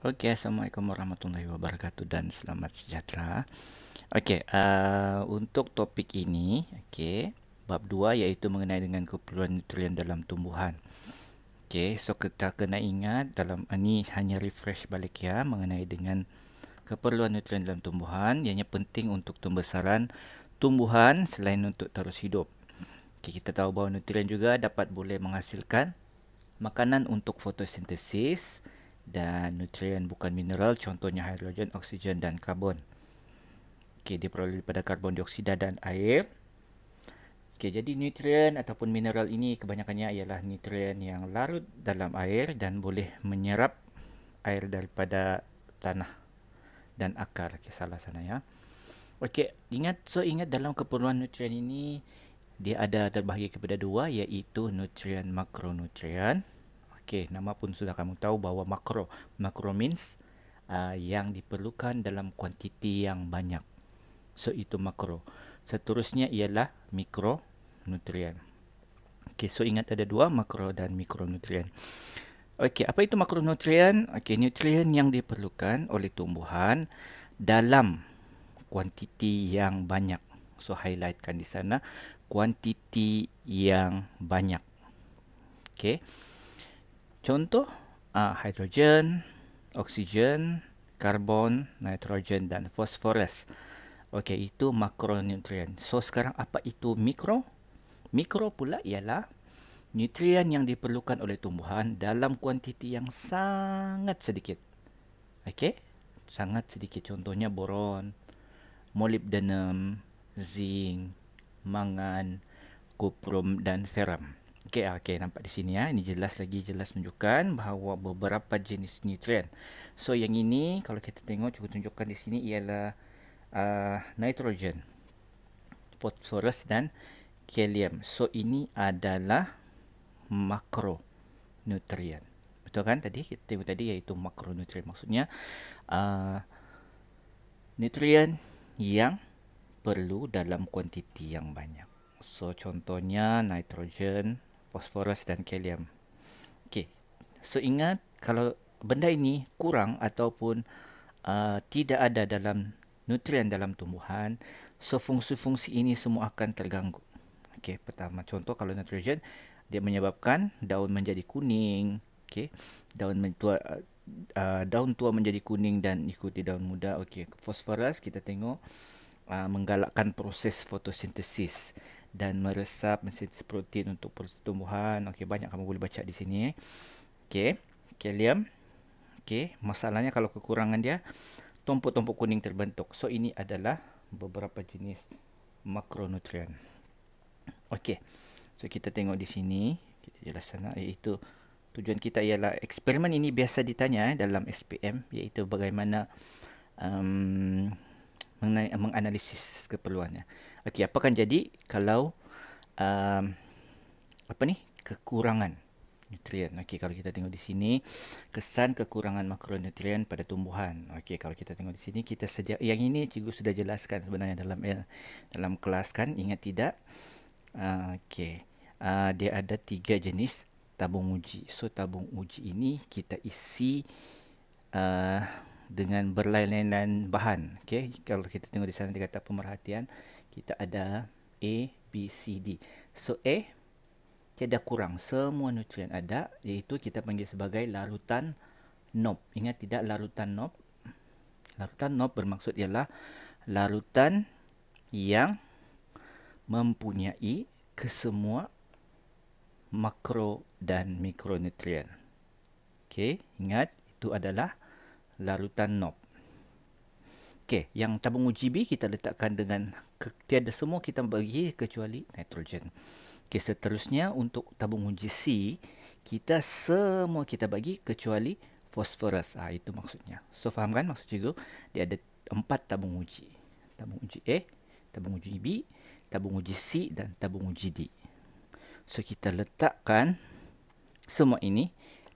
Okey, Assalamualaikum warahmatullahi wabarakatuh dan selamat sejahtera. Okey, untuk topik ini, okey, bab 2 iaitu mengenai dengan keperluan nutrien dalam tumbuhan. Okey, so kita kena ingat dalam ini hanya refresh balik ya mengenai dengan keperluan nutrien dalam tumbuhan. Ianya penting untuk pembesaran tumbuhan selain untuk terus hidup. Okey, kita tahu bahawa nutrien juga dapat boleh menghasilkan makanan untuk fotosintesis dan nutrien bukan mineral contohnya hidrogen, oksigen dan karbon. Okey, diperoleh daripada karbon dioksida dan air. Okey, jadi nutrien ataupun mineral ini kebanyakannya ialah nutrien yang larut dalam air dan boleh menyerap air daripada tanah dan akar. Okey, salah sana ya. Okey, ingat dalam keperluan nutrien ini dia ada terbahagi kepada dua iaitu nutrien makronutrien. Okey, nama pun sudah kamu tahu bahawa makro. Makro means yang diperlukan dalam kuantiti yang banyak. So, itu makro. Seterusnya ialah mikronutrien. Okey, so ingat ada dua, makro dan mikronutrien. Okey, apa itu makronutrien? Okey, nutrien yang diperlukan oleh tumbuhan dalam kuantiti yang banyak. So, highlightkan di sana kuantiti yang banyak. Okey. Contoh, hidrogen, oksigen, karbon, nitrogen dan fosforus. Okey, itu makronutrien. So, sekarang apa itu mikro? Mikro pula ialah nutrien yang diperlukan oleh tumbuhan dalam kuantiti yang sangat sedikit. Okey? Sangat sedikit. Contohnya boron, molybdenum, zinc, mangan, kuprum dan ferrum. Okey, nampak di sini ya. Ini jelas menunjukkan bahawa beberapa jenis nutrien. So, yang ini kalau kita tengok cuba tunjukkan di sini ialah nitrogen, fosforus dan kalium. So, ini adalah makronutrien. Betul kan tadi? Kita tengok tadi iaitu makronutrien. Maksudnya nutrien yang perlu dalam kuantiti yang banyak. So, contohnya nitrogen, fosforus dan kalium. Okey. So, ingat kalau benda ini kurang ataupun tidak ada dalam nutrien dalam tumbuhan, so fungsi-fungsi ini semua akan terganggu. Okey, pertama contoh kalau nitrogen dia menyebabkan daun menjadi kuning, okey. Daun tua menjadi kuning dan ikuti daun muda. Okey, fosforus kita tengok menggalakkan proses fotosintesis dan meresap mensintesis protein untuk pertumbuhan. Okey, banyak kamu boleh baca di sini. Okey, kalium. Okey, masalahnya kalau kekurangan dia tumpuk-tumpuk kuning terbentuk. So, ini adalah beberapa jenis makronutrien. Okey. So, kita tengok di sini, kita jelaskan iaitu tujuan kita ialah eksperimen ini biasa ditanya dalam SPM iaitu bagaimana menganalisis keperluannya. Okey, apa akan jadi kalau kekurangan nutrien. Okey, kalau kita tengok di sini kesan kekurangan makronutrien pada tumbuhan. Okey, kalau kita tengok di sini kita yang ini cikgu sudah jelaskan sebenarnya dalam kelas kan, ingat tidak? Okey. Dia ada 3 jenis tabung uji. So, tabung uji ini kita isi dengan berlainan bahan. Okey, kalau kita tengok di sana dia kata pemerhatian, kita ada A, B, C, D. So, A tiada kurang, semua nutrien ada, iaitu kita panggil sebagai larutan NOP. Ingat tidak larutan NOP? Larutan NOP bermaksud ialah larutan yang mempunyai kesemua makro dan mikronutrien. Okey, ingat itu adalah larutan NOP. Okey, yang tabung uji B kita letakkan dengan tiada semua kita bagi kecuali nitrogen. Okey, seterusnya untuk tabung uji C, kita semua kita bagi kecuali fosforus. Itu maksudnya. So, faham kan maksud cikgu? Dia ada 4 tabung uji. Tabung uji A, tabung uji B, tabung uji C dan tabung uji D. So, kita letakkan semua ini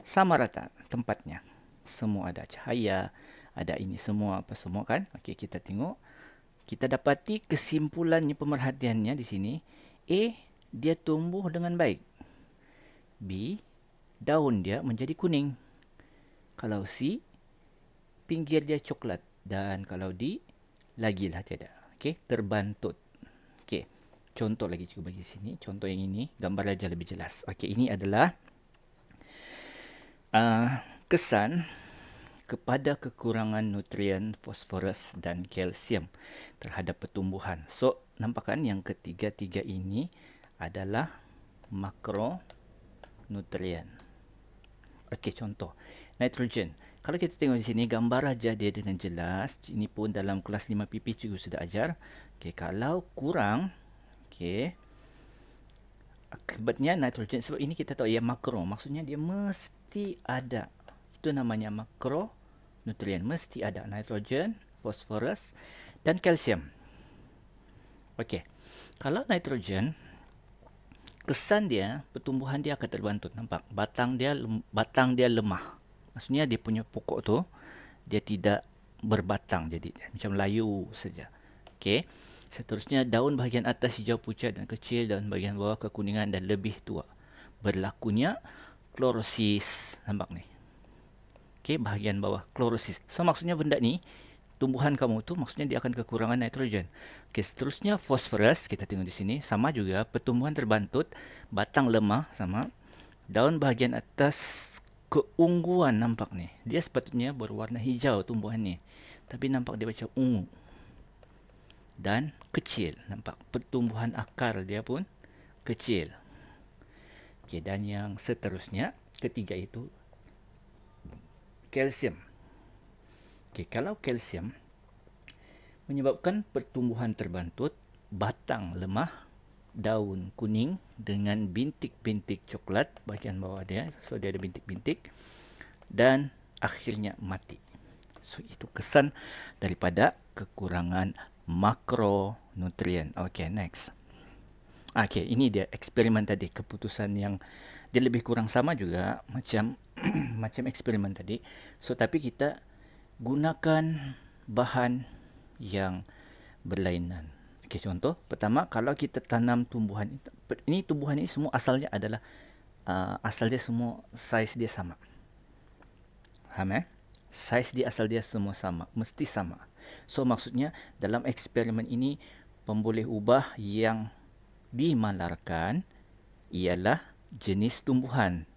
sama rata tempatnya. Semua ada cahaya, ada ini semua, apa semua kan? Okey, kita tengok. Kita dapati kesimpulannya pemerhatiannya di sini. A, dia tumbuh dengan baik. B, daun dia menjadi kuning. Kalau C, pinggir dia coklat. Dan kalau di, lagilah tiada. Okey, terbantut. Okey, contoh lagi cuba bagi sini. Contoh yang ini, gambar aja lebih jelas. Okey, ini adalah kesan kepada kekurangan nutrien fosforus dan kalsium terhadap pertumbuhan. So, nampak kan yang ketiga-tiga ini adalah makronutrien. Okey, contoh. Nitrogen. Kalau kita tengok di sini, gambar aja dia dengan jelas. Ini pun dalam kelas 5PP cikgu sudah ajar. Okey, kalau kurang, okey, akibatnya nitrogen, sebab ini kita tahu ya makro, maksudnya dia mesti ada. Itu namanya makronutrien, mesti ada nitrogen, fosforus dan kalsium. Okey. Kalau nitrogen, kesan dia, pertumbuhan dia akan terbantut. Nampak? Batang dia lemah. Maksudnya dia punya pokok tu dia tidak berbatang, jadi macam layu saja. Okey. Seterusnya, daun bahagian atas hijau pucat dan kecil, daun bahagian bawah kekuningan dan lebih tua. Berlakunya klorosis. Nampak ni? Okey, bahagian bawah klorosis. So, maksudnya benda ni, tumbuhan kamu tu maksudnya dia akan kekurangan nitrogen. Okey, seterusnya fosforus, kita tengok di sini, sama juga, pertumbuhan terbantut, batang lemah, sama. Daun bahagian atas keungguan, nampak ni. Dia sepatutnya berwarna hijau tumbuhan ni. Tapi nampak dia macam ungu. Dan kecil, nampak pertumbuhan akar dia pun kecil. Okey, dan yang seterusnya, ketiga itu kalsium. Okey, kalau kalsium menyebabkan pertumbuhan terbantut, batang lemah, daun kuning dengan bintik-bintik coklat bahagian bawah dia, so dia ada bintik-bintik, dan akhirnya mati. So, itu kesan daripada kekurangan makronutrien. Okey, next. Okey, ini dia eksperimen tadi, keputusan yang dia lebih kurang sama juga macam macam eksperimen tadi. So, tapi kita gunakan bahan yang berlainan. Okey, contoh pertama, kalau kita tanam tumbuhan ini, tumbuhan ini semua asalnya adalah asal dia semua saiz dia sama. Faham Saiz dia, asal dia semua sama, mesti sama. So, maksudnya dalam eksperimen ini, pemboleh ubah yang dimalarkan ialah jenis tumbuhan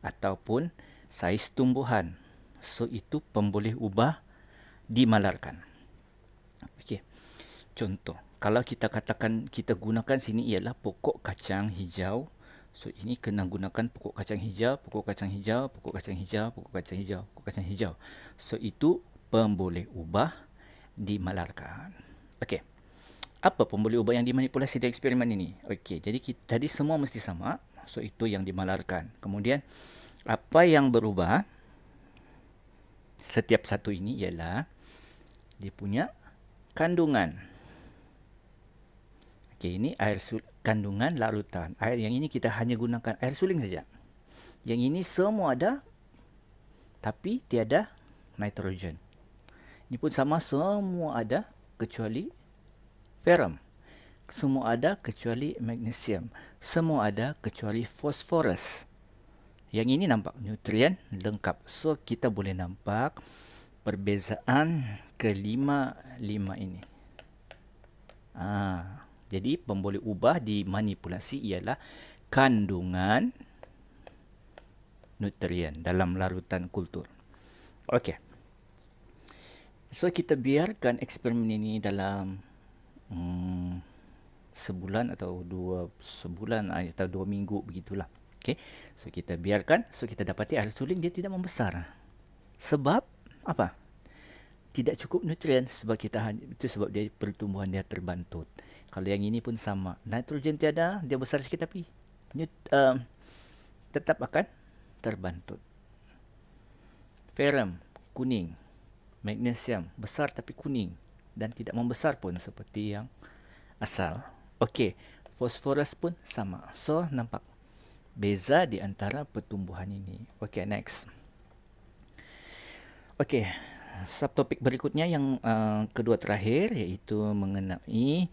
ataupun saiz tumbuhan. So, itu pemboleh ubah dimalarkan. Okey. Contoh, kalau kita katakan kita gunakan sini ialah pokok kacang hijau. So, ini kena gunakan pokok kacang hijau, pokok kacang hijau, pokok kacang hijau, pokok kacang hijau, pokok kacang hijau. So, itu pemboleh ubah dimalarkan. Okey. Apa pemboleh ubah yang dimanipulasi di eksperimen ini? Okey, jadi tadi semua mesti sama. So, itu yang dimalarkan. Kemudian, apa yang berubah setiap satu ini ialah dia punya kandungan. Okey, ini air kandungan larutan. Air yang ini kita hanya gunakan air suling saja. Yang ini semua ada, tapi tiada nitrogen. Ini pun sama, semua ada kecuali ferrum. Semua ada kecuali magnesium. Semua ada kecuali fosforus. Yang ini nampak nutrien lengkap. So, kita boleh nampak perbezaan kelima-lima ini. Jadi, pemboleh ubah dimanipulasi ialah kandungan nutrien dalam larutan kultur. Okey. So, kita biarkan eksperimen ini dalam sebulan atau 2 minggu begitulah. Okey. So, kita biarkan. So, kita dapati air suling dia tidak membesar. Sebab apa? Tidak cukup nutrien, sebab itu sebab dia pertumbuhan dia terbantut. Kalau yang ini pun sama, nitrogen tiada, dia besar sikit tapi tetap akan terbantut. Ferrum kuning, magnesium besar tapi kuning dan tidak membesar pun seperti yang asal. Okey, fosforus pun sama. So, nampak beza di antara pertumbuhan ini. Okey, next. Okey, subtopik berikutnya yang kedua terakhir, iaitu mengenai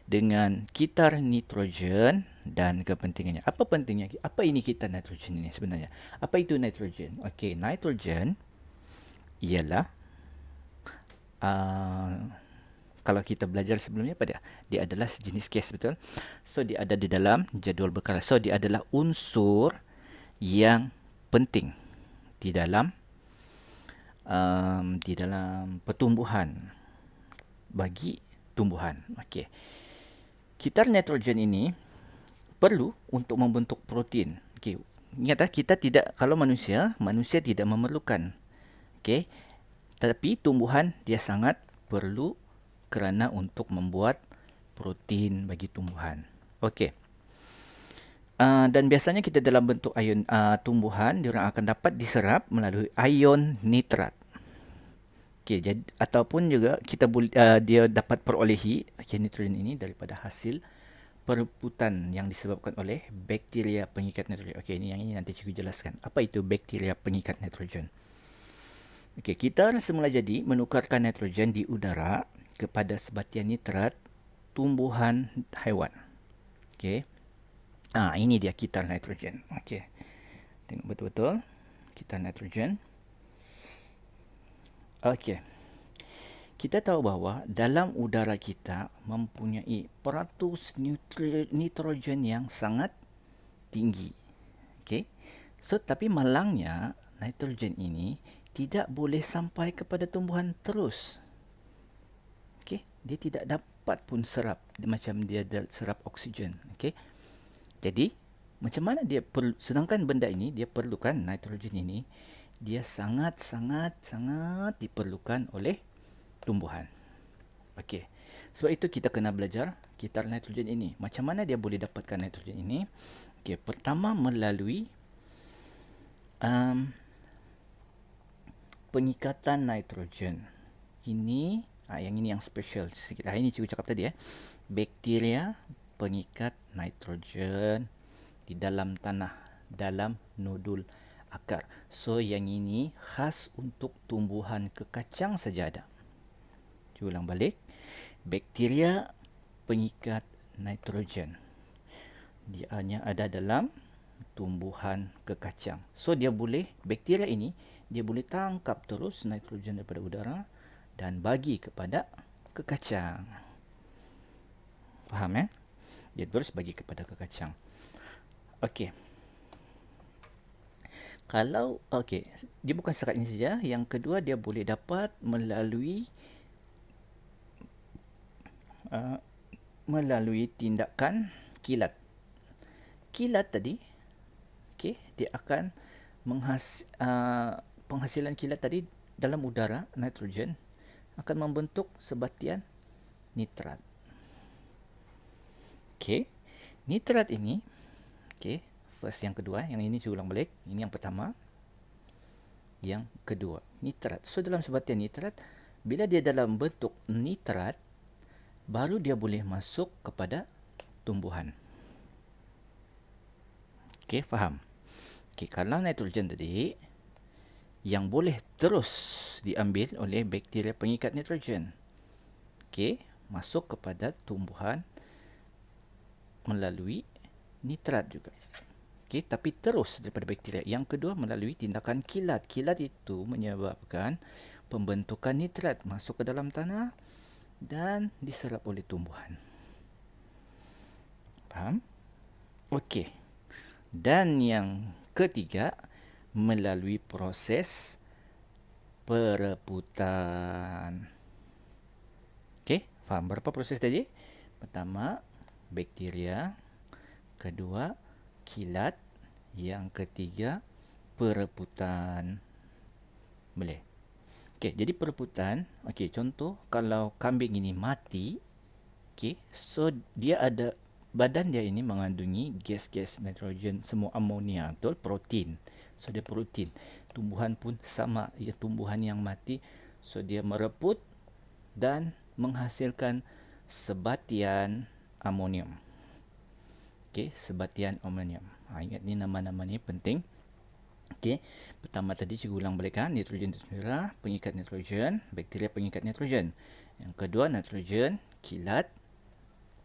dengan kitar nitrogen dan kepentingannya. Apa pentingnya? Apa ini kitar nitrogen ini sebenarnya? Apa itu nitrogen? Okey, nitrogen ialah kalau kita belajar sebelumnya pada dia adalah sejenis gas, betul? So dia ada di dalam jadual berkala. So dia adalah unsur yang penting di dalam pertumbuhan, bagi tumbuhan. Okey. Kitar nitrogen ini perlu untuk membentuk protein. Okey. Ingat kita tidak, kalau manusia tidak memerlukan. Okey. Tapi tumbuhan dia sangat perlu kerana untuk membuat protein bagi tumbuhan. Okey. Dan biasanya kita dalam bentuk ion tumbuhan, diorang akan dapat diserap melalui ion nitrat. Okey, jadi ataupun juga kita dia dapat perolehi nitrogen ini daripada hasil perebutan yang disebabkan oleh bakteria pengikat nitrogen. Okey, yang ini nanti cikgu jelaskan. Apa itu bakteria pengikat nitrogen? Okey, kita semula jadi menukarkan nitrogen di udara kepada sebatian nitrat tumbuhan haiwan. Okey. Ini dia kitar nitrogen. Okey. Tengok betul-betul kitar nitrogen. Okey. Kita tahu bahawa dalam udara kita mempunyai peratus nitrogen yang sangat tinggi. Okey. So tapi malangnya nitrogen ini tidak boleh sampai kepada tumbuhan terus. Okey, dia tidak dapat pun serap macam dia serap oksigen. Okey. Jadi, macam mana dia sedangkan benda ini dia perlukan nitrogen ini, dia sangat diperlukan oleh tumbuhan. Okey. Sebab itu kita kena belajar kitar nitrogen ini. Macam mana dia boleh dapatkan nitrogen ini? Okey, pertama melalui pengikatan nitrogen. Ini yang ini yang special sikit. Ini cikgu cakap tadi bakteria pengikat nitrogen di dalam tanah, dalam nodul akar. So yang ini khas untuk tumbuhan kekacang saja ada. Cuba ulang balik. Bakteria pengikat nitrogen. Dia hanya ada dalam tumbuhan kekacang. So dia boleh, bakteria ini dia boleh tangkap terus nitrogen daripada udara dan bagi kepada kekacang. Faham Dia terus bagi kepada kekacang. Okey. Kalau dia bukan setakat ini saja. Yang kedua, dia boleh dapat melalui tindakan kilat. Kilat tadi, dia akan penghasilan kilat tadi dalam udara nitrogen akan membentuk sebatian nitrat. Okey. Nitrat ini, first yang kedua, yang ini saya ulang balik. Ini yang pertama. Yang kedua, nitrat. So dalam sebatian nitrat, bila dia dalam bentuk nitrat, baru dia boleh masuk kepada tumbuhan. Okey, faham? Okey, kalau nitrogen tadi yang boleh terus diambil oleh bakteria pengikat nitrogen. Okey, masuk kepada tumbuhan melalui nitrat juga. Okey, tapi terus daripada bakteria. Yang kedua melalui tindakan kilat. Kilat itu menyebabkan pembentukan nitrat masuk ke dalam tanah dan diserap oleh tumbuhan. Faham? Okey. Dan yang ketiga melalui proses perebutan. Okey, faham berapa proses tadi? Pertama bakteria, kedua kilat, yang ketiga perebutan. Boleh. Okey, jadi perebutan, contoh kalau kambing ini mati, so dia ada badan dia ini mengandungi gas-gas nitrogen, semua amonia, betul, protein. So dia protein. Tumbuhan pun sama, tumbuhan yang mati, so dia merebut dan menghasilkan sebatian amonium. Sebatian amonium. Ingat ni nama-nama ni penting. Pertama tadi cikgu ulang balik nitrogen itu sendiri pengikat nitrogen, bakteria pengikat nitrogen. Yang kedua nitrogen kilat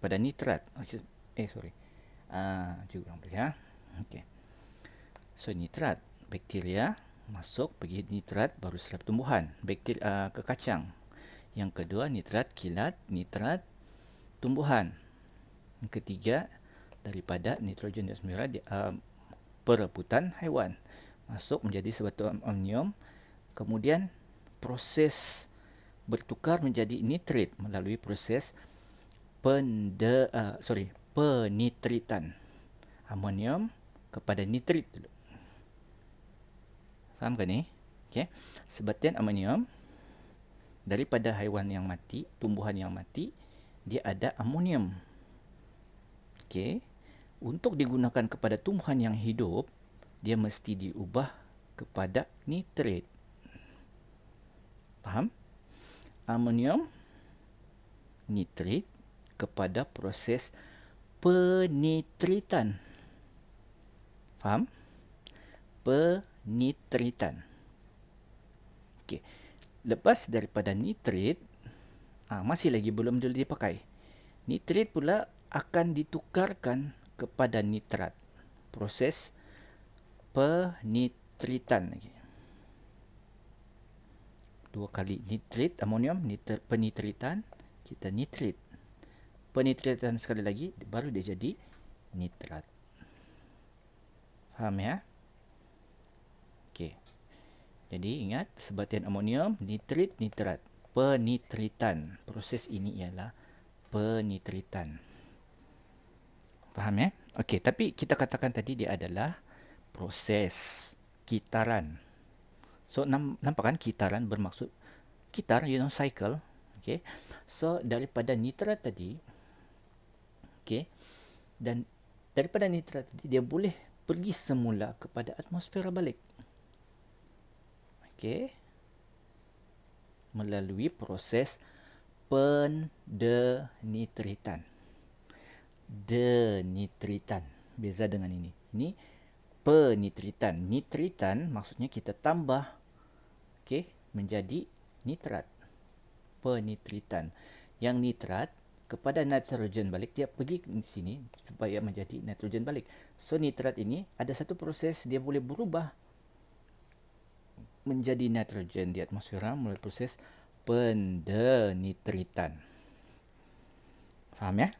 pada nitrat. Cikgu ulang balik So nitrat, bakteria masuk pergi nitrat baru serap tumbuhan, bakteria kekacang. Yang kedua, nitrat kilat nitrat tumbuhan. Yang ketiga, daripada nitrogen atmosfera perebutan haiwan masuk menjadi sebatu amonium, kemudian proses bertukar menjadi nitrit melalui proses penitritan amonium kepada nitrit dulu. Faham ke ni? Okey. Sebatian amonium daripada haiwan yang mati, tumbuhan yang mati, dia ada amonium. Okey. Untuk digunakan kepada tumbuhan yang hidup, dia mesti diubah kepada nitrit. Faham? Amonium nitrit kepada proses penitritan. Faham? Penitritan. Okey. Lepas daripada nitrit, masih lagi belum dipakai. Nitrit pula akan ditukarkan kepada nitrat. Proses penitritan lagi. Dua kali nitrit, amonium, penitritan, kita nitrit. Penitritan sekali lagi, baru dia jadi nitrat. Faham ya? Okey. Jadi ingat, sebatian amonium, nitrit, nitrat. Penitritan. Proses ini ialah penitritan. Faham ya? Okey, tapi kita katakan tadi dia adalah proses kitaran. So, nampak kan kitaran bermaksud kitar, cycle. Okay. So, daripada nitrat tadi, okay, dan daripada nitrat tadi, dia boleh pergi semula kepada atmosfera balik. Okay. Melalui proses pendenitritan. Denitritan. Beza dengan ini. Ini penitritan. Nitritan maksudnya kita tambah, okay, menjadi nitrat. Penitritan. Yang nitrat kepada nitrogen balik, dia pergi di sini supaya menjadi nitrogen balik. So nitrat ini ada satu proses, dia boleh berubah menjadi nitrogen di atmosfera melalui proses pendenitritan. Faham ya?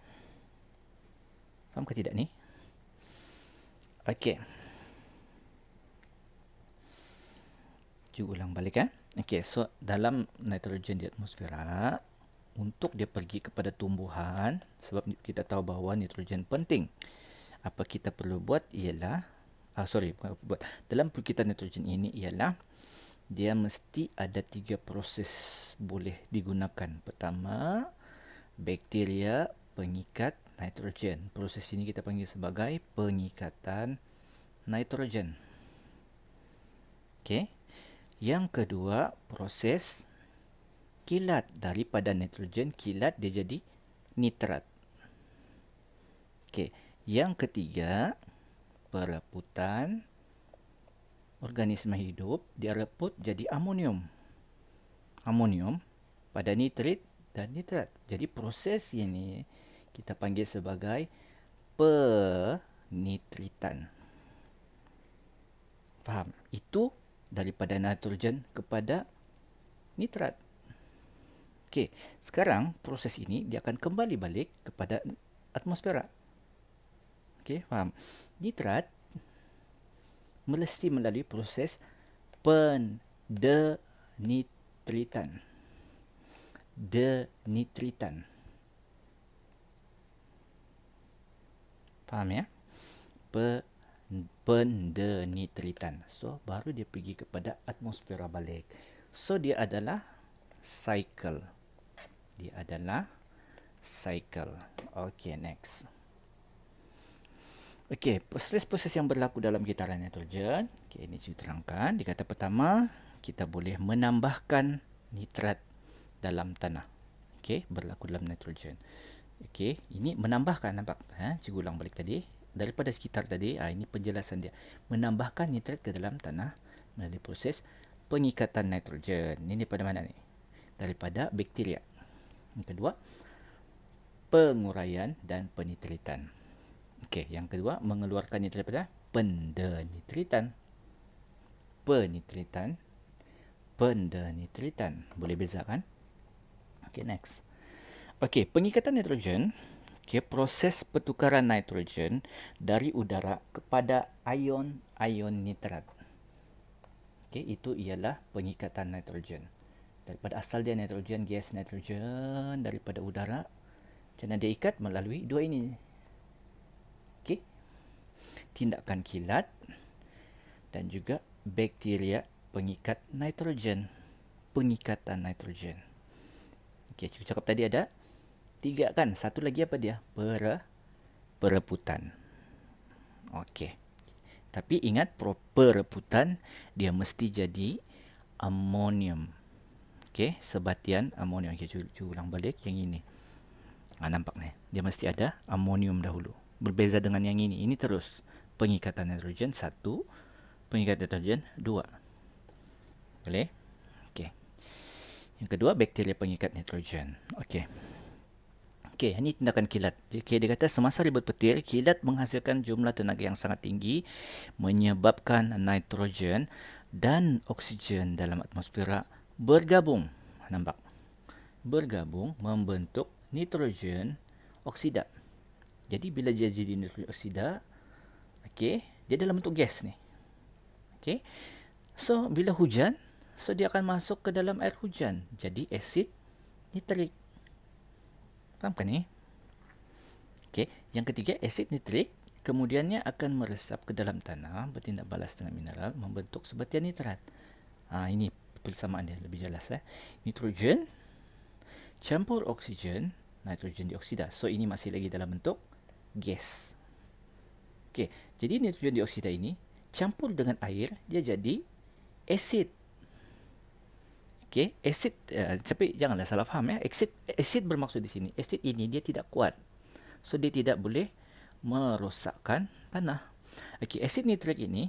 Faham ke tidak ni? Okey. Ulang balik kan. Okey, so dalam nitrogen di atmosfera, untuk dia pergi kepada tumbuhan, sebab kita tahu bahawa nitrogen penting, apa kita perlu buat ialah bukan dalam pergitan nitrogen ini ialah dia mesti ada 3 proses boleh digunakan. Pertama, bakteria pengikat nitrogen. Proses ini kita panggil sebagai pengikatan nitrogen. Okey. Yang kedua, proses kilat. Daripada nitrogen, kilat dia jadi nitrat. Okey. Yang ketiga, perebutan organisma hidup, dia rebut jadi amonium. Amonium pada nitrit dan nitrat. Jadi proses ini kita panggil sebagai penitritan. Faham? Itu daripada nitrogen kepada nitrat. Okey, sekarang proses ini dia akan kembali balik kepada atmosfera. Okey, faham? Nitrat mesti melalui proses pendenitritan. Denitritan. Faham ya? Pendenitritan. So, baru dia pergi kepada atmosfera balik. So, dia adalah cycle. Dia adalah cycle. Okay, next. Okay, proses-proses yang berlaku dalam kitaran nitrogen. Okay, ini saya terangkan. Di kata pertama, kita boleh menambahkan nitrat dalam tanah. Okay, berlaku dalam nitrogen. Okay, ini menambahkan, nampak? Cikgu ulang balik tadi. Daripada sekitar tadi, ini penjelasan dia. Menambahkan nitrat ke dalam tanah melalui proses pengikatan nitrogen. Ini daripada mana ni? Daripada bakteria. Yang kedua, penguraian dan penitritan. Okey, yang kedua, mengeluarkan nitrat daripada pendenitritan. Penitritan, pendenitritan. Boleh beza kan? Okay, next. Okay, pengikatan nitrogen. Okay, proses pertukaran nitrogen dari udara kepada ion nitrat. Okay, itu ialah pengikatan nitrogen. Daripada asal dia nitrogen, gas nitrogen daripada udara, macam mana dia ikat? Melalui dua ini. Okay, tindakan kilat dan juga bakteria pengikat nitrogen. Pengikatan nitrogen. Okay, cakap tadi ada 3 kan? Satu lagi apa dia? Pereputan. Okey. Tapi ingat pereputan dia mesti jadi amonium. Okey, sebatian amonium. Okey, cuba ulang balik yang ini. Nampak ni. Dia mesti ada amonium dahulu. Berbeza dengan yang ini. Ini terus pengikatan nitrogen 1, pengikatan nitrogen 2. Boleh? Okey. Yang kedua, bakteria pengikat nitrogen. Okey. Okey, ini tindakan kilat. Okay, dia kata semasa dia berpetir, kilat menghasilkan jumlah tenaga yang sangat tinggi menyebabkan nitrogen dan oksigen dalam atmosfera bergabung. Nampak? Bergabung membentuk nitrogen oksida. Jadi bila dia jadi nitrogen oksida, okey, dia dalam bentuk gas ni. Okey. So, bila hujan, so dia akan masuk ke dalam air hujan. Jadi asid nitrik. Faham kan ni? Okey, yang ketiga asid nitrik kemudiannya akan meresap ke dalam tanah, bertindak balas dengan mineral, membentuk sebatian nitrat. Ini persamaan dia lebih jelas. Nitrogen campur oksigen, nitrogen dioksida. So ini masih lagi dalam bentuk gas. Okey, jadi nitrogen dioksida ini campur dengan air, dia jadi asid. Okey, asid, tapi janganlah salah faham ya. Asid bermaksud di sini, asid ini dia tidak kuat. So dia tidak boleh merosakkan tanah. Okey, asid nitrik ini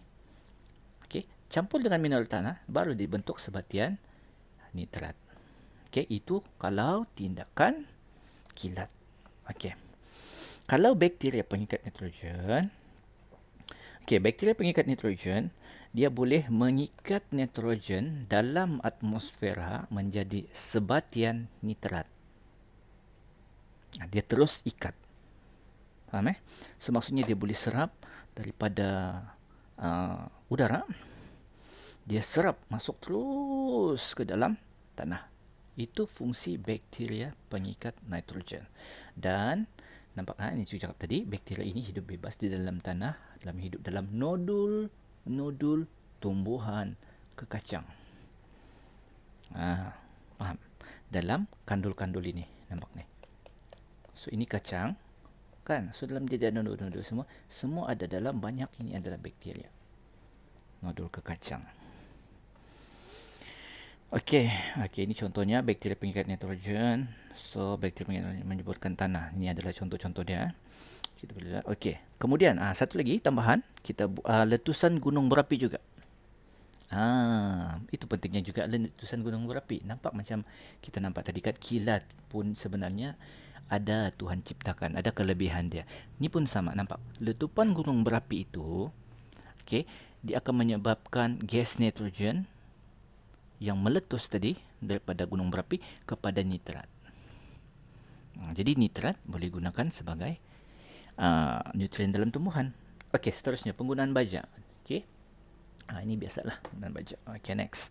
okey, campur dengan mineral tanah baru dibentuk sebatian nitrat. Okey, itu kalau tindakan kilat. Okey. Kalau bakteria pengikat nitrogen, okey, bakteria pengikat nitrogen dia boleh mengikat nitrogen dalam atmosfera menjadi sebatian nitrat. Dia terus ikat. Faham So maksudnya dia boleh serap daripada udara. Dia serap masuk terus ke dalam tanah. Itu fungsi bakteria pengikat nitrogen. Dan nampak ini saya cakap tadi, bakteria ini hidup bebas di dalam tanah, hidup dalam nodul tumbuhan kekacang. Faham? Dalam kandul-kandul ini, nampak ni. So ini kacang, kan? So dalam dia ada nodul-nodul semua ada dalam banyak ini adalah bakteria. Nodul kekacang. Okey, ini contohnya bakteria pengikat nitrogen. So bakteria menyuburkan tanah. Ini adalah contoh-contoh dia. Kita boleh lihat. Okey. Kemudian satu lagi tambahan, kita letusan gunung berapi juga. Itu pentingnya juga letusan gunung berapi. Nampak macam kita nampak tadi kan, kilat pun sebenarnya ada Tuhan ciptakan, ada kelebihan dia. Ni pun sama, nampak. Letupan gunung berapi itu, okey, dia akan menyebabkan gas nitrogen yang meletus tadi daripada gunung berapi kepada nitrat. Jadi nitrat boleh gunakan sebagai nutrien dalam tumbuhan. Okey, seterusnya penggunaan baja. Okey. Ini biasalah penggunaan baja. Okey, next.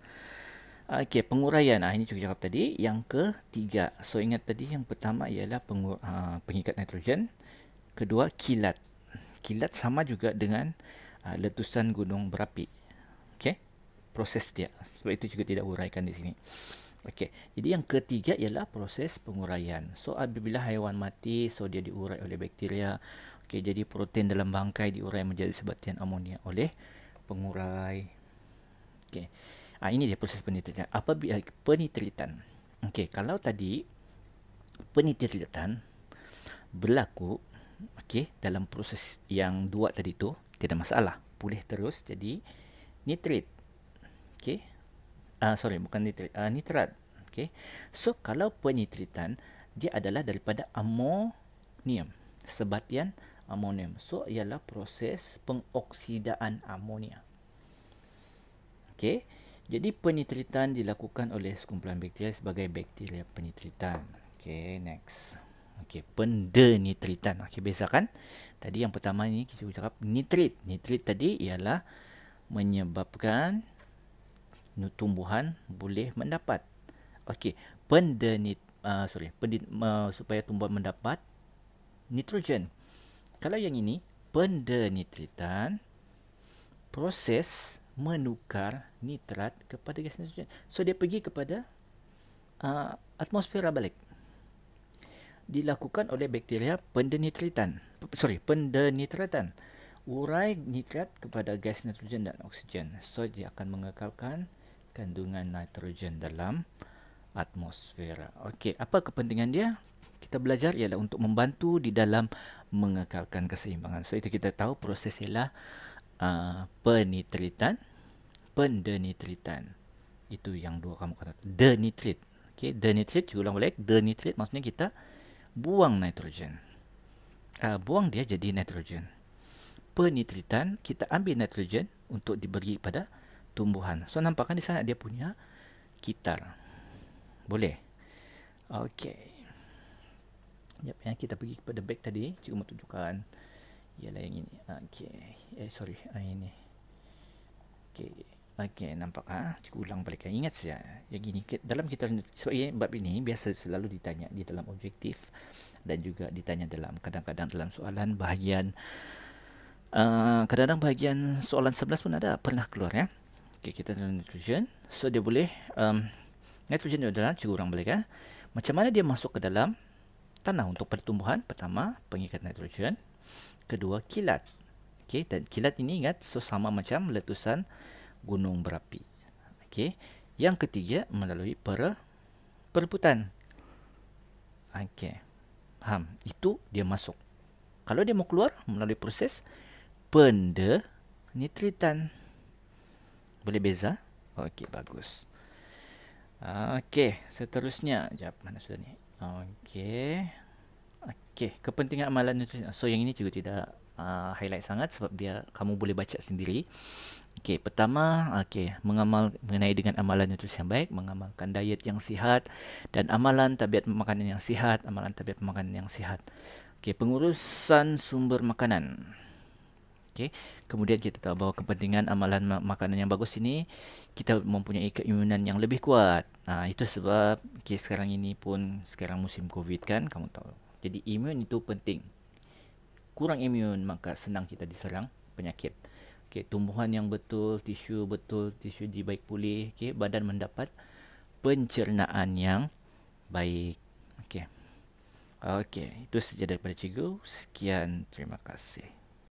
Okey, penguraian. Ini juga cakap tadi. Yang ketiga. So ingat tadi yang pertama ialah pengikat nitrogen. Kedua, kilat. Kilat sama juga dengan letusan gunung berapi. Okey. Proses dia. Sebab itu juga tidak uraikan di sini. Okey. Jadi yang ketiga ialah proses penguraian. So apabila haiwan mati, so dia diurai oleh bakteria. Okey, jadi protein dalam bangkai diurai menjadi sebatian amonia oleh pengurai. Okey. Ini dia proses penitritan. Apabila penitritan. Okey, kalau tadi penitritan berlaku okey dalam proses yang dua tadi tu, tidak masalah. Boleh terus jadi nitrit. Okey. Bukan nitrit, nitrat. Okey. So kalau penitritan dia adalah daripada amonium, sebatian amonium. So ialah proses pengoksidaan amonia. Okey. Jadi penitritan dilakukan oleh sekumpulan bakteria sebagai bakteria penitritan. Okey, next. Okey, pendenitritan. Okey, biasa kan? Tadi yang pertama ni kita cakap nitrit. Nitrit tadi ialah menyebabkan tumbuhan boleh mendapat. Okey, supaya tumbuhan mendapat nitrogen. Kalau yang ini pendenitritan, proses menukar nitrat kepada gas nitrogen. So dia pergi kepada atmosfera balik. Dilakukan oleh bakteria pendenitratan. Urai nitrat kepada gas nitrogen dan oksigen. So dia akan mengekalkan kandungan nitrogen dalam atmosfera. Okey, apa kepentingan dia? Kita belajar ialah untuk membantu di dalam mengekalkan keseimbangan. So itu kita tahu proses ialah penitritan, pendenitritan. Itu yang dua kamu kata. Denitrit. Okey, denitrit ulang balik. Denitrit maksudnya kita buang nitrogen. Buang dia jadi nitrogen. Penitritan kita ambil nitrogen untuk diberi pada tumbuhan. So nampakkan di sana dia punya gitar. Boleh. Okey. Jap ya, kita pergi kepada back tadi. Cikgu mahu tunjukkan ialah yang ini. Okey. Ini. Okey, nampak Cikgu ulang balik. Ingat saja yang gini dalam kita sebab bab ini biasa selalu ditanya di dalam objektif dan juga ditanya dalam kadang-kadang dalam soalan bahagian kadang-kadang bahagian soalan 11 pun ada pernah keluar ya. Okey, kita dalam nitrogen. So dia boleh nitrogen itu adalah cikgu ulang balik macam mana dia masuk ke dalam tanah untuk pertumbuhan. Pertama, pengikat nitrogen. Kedua, kilat. Okey, dan kilat ini ingat so sama macam letusan gunung berapi. Okey. Yang ketiga melalui perebutan. Okey. Faham? Itu dia masuk. Kalau dia mau keluar melalui proses pendenitritan. Boleh beza? Okey, bagus. Okey, seterusnya. Jap, mana sudah ni? Okey. Okey, kepentingan amalan nutrisi. So yang ini juga tidak highlight sangat sebab dia kamu boleh baca sendiri. Okey, pertama, mengenai dengan amalan nutrisi yang baik, mengamalkan diet yang sihat dan amalan tabiat makanan yang sihat, Okey, pengurusan sumber makanan. Okey, kemudian kita tahu bahawa kepentingan amalan makanan yang bagus ini kita mempunyai keimunan yang lebih kuat. Itu sebab sekarang ini pun sekarang musim COVID kan, kamu tahu. Jadi imun itu penting. Kurang imun maka senang kita diserang penyakit. Okey, tumbuhan yang betul, tisu dibaik pulih, badan mendapat pencernaan yang baik. Okey, itu saja daripada cikgu. Sekian, terima kasih.